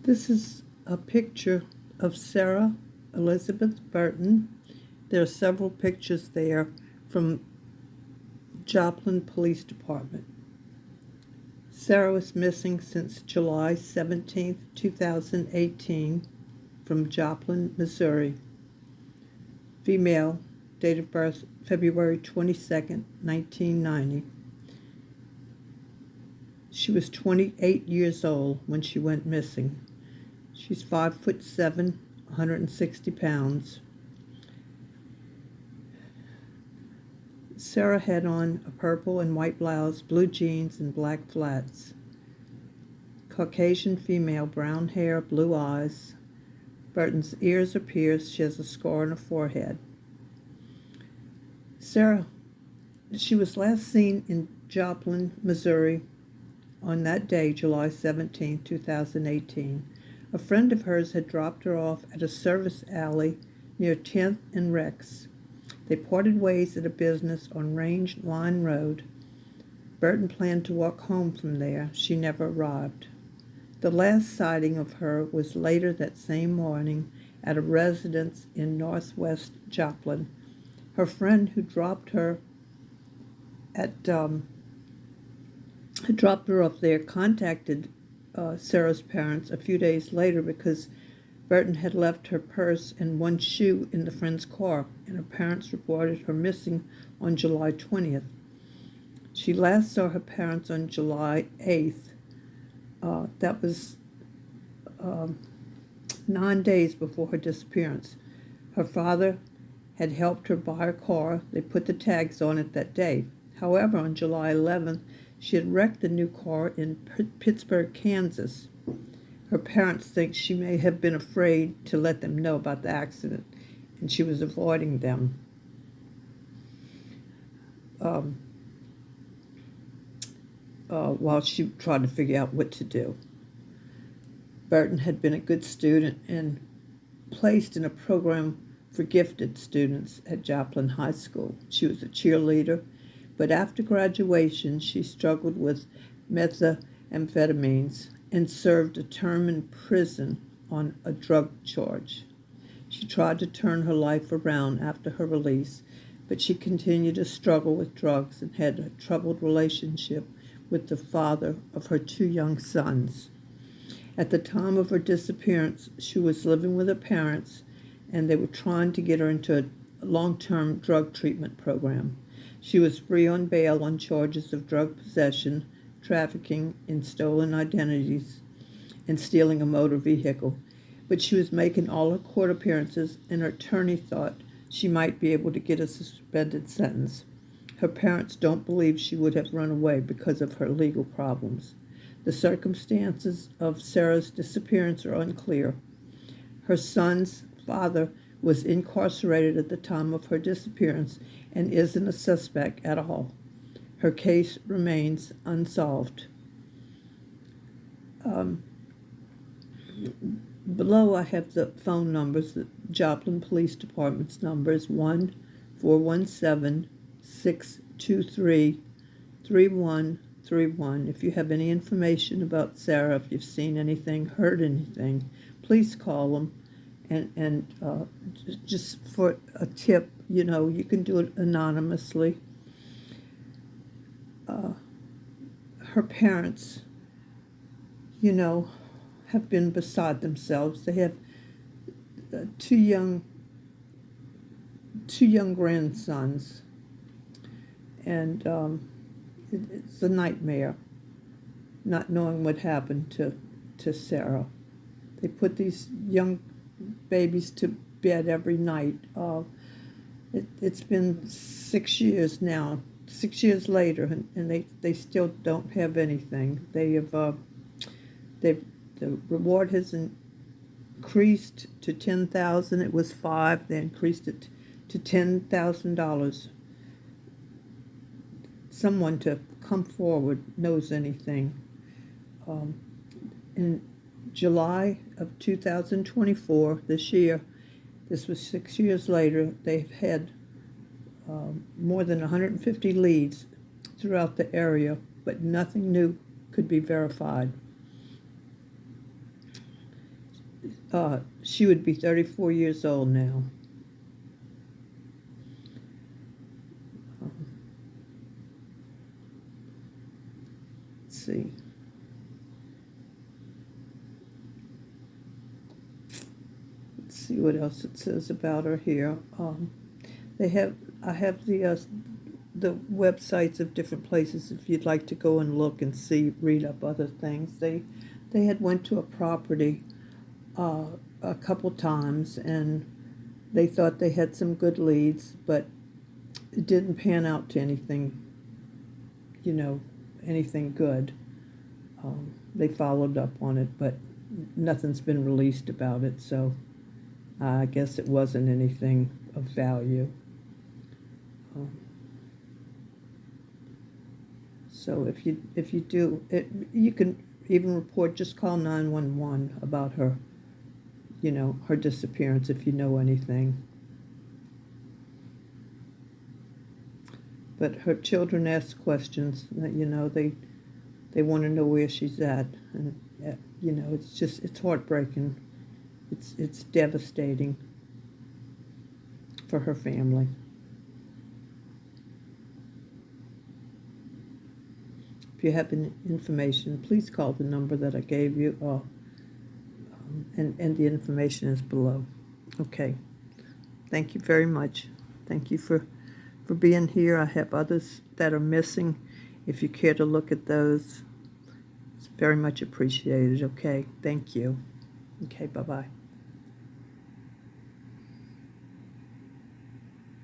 This is a picture of Sarah Elizabeth Burton. There are several pictures there from Joplin Police Department. Sarah was missing since July 17, 2018, from Joplin, Missouri. Female, date of birth February 22, 1990. She was 28 years old when she went missing. She's 5'7", 160 pounds. Sarah had on a purple and white blouse, blue jeans, and black flats. Caucasian female, brown hair, blue eyes. Burton's ears are pierced. She has a scar on her forehead. Sarah, she was last seen in Joplin, Missouri on that day, July 17, 2018. A friend of hers had dropped her off at a service alley near 10th and Rex. They parted ways at a business on Range Line Road. Burton planned to walk home from there. She never arrived. The last sighting of her was later that same morning at a residence in northwest Joplin. Her friend who dropped her off there contacted Sarah's parents a few days later because Burton had left her purse and one shoe in the friend's car, and her parents reported her missing on July 20th. She last saw her parents on July 8th. That was 9 days before her disappearance. Her father had helped her buy a car. They put the tags on it that day. However, on July 11th, she had wrecked the new car in Pittsburg, Kansas. Her parents think she may have been afraid to let them know about the accident, and she was avoiding them. While she tried to figure out what to do. Burton had been a good student and placed in a program for gifted students at Joplin High School. She was a cheerleader, but after graduation, she struggled with methamphetamines and served a term in prison on a drug charge. She tried to turn her life around after her release, but she continued to struggle with drugs and had a troubled relationship with the father of her 2 young sons. At the time of her disappearance, she was living with her parents, and they were trying to get her into a long-term drug treatment program. She was free on bail on charges of drug possession, trafficking in stolen identities, and stealing a motor vehicle. But she was making all her court appearances, and her attorney thought she might be able to get a suspended sentence. Her parents don't believe she would have run away because of her legal problems. The circumstances of Sarah's disappearance are unclear. Her son's father was incarcerated at the time of her disappearance and isn't a suspect at all. Her case remains unsolved. Below I have the phone numbers. The Joplin Police Department's number is 1-417-623-3131. If you have any information about Sarah, if you've seen anything, heard anything, please call them. And just for a tip, you can do it anonymously. Her parents, have been beside themselves. They have two young grandsons, and it's a nightmare not knowing what happened to Sarah. They put these young babies to bed every night. It's been 6 years now, 6 years later, and they still don't have anything. The reward has increased to $10,000. It was $5,000. They increased it to $10,000. Someone to come forward knows anything. In July of 2024, this year, this was 6 years later, they've had more than 150 leads throughout the area, but nothing new could be verified. She would be 34 years old now. Let's see. Let's see what else it says about her here. I have the websites of different places if you'd like to go and look and see, read up other things. They had went to a property a couple times, and they thought they had some good leads, but it didn't pan out to anything, anything good. They followed up on it, but nothing's been released about it, so I guess it wasn't anything of value. So if you do it, you can even report. Just call 911 about her, her disappearance if you know anything. But her children ask questions. They want to know where she's at, and it's heartbreaking. It's devastating for her family. If you have any information, please call the number that I gave you, and the information is below. Okay. Thank you very much. Thank you for being here. I have others that are missing. If you care to look at those, it's very much appreciated. Okay. Thank you. Okay. Bye-bye.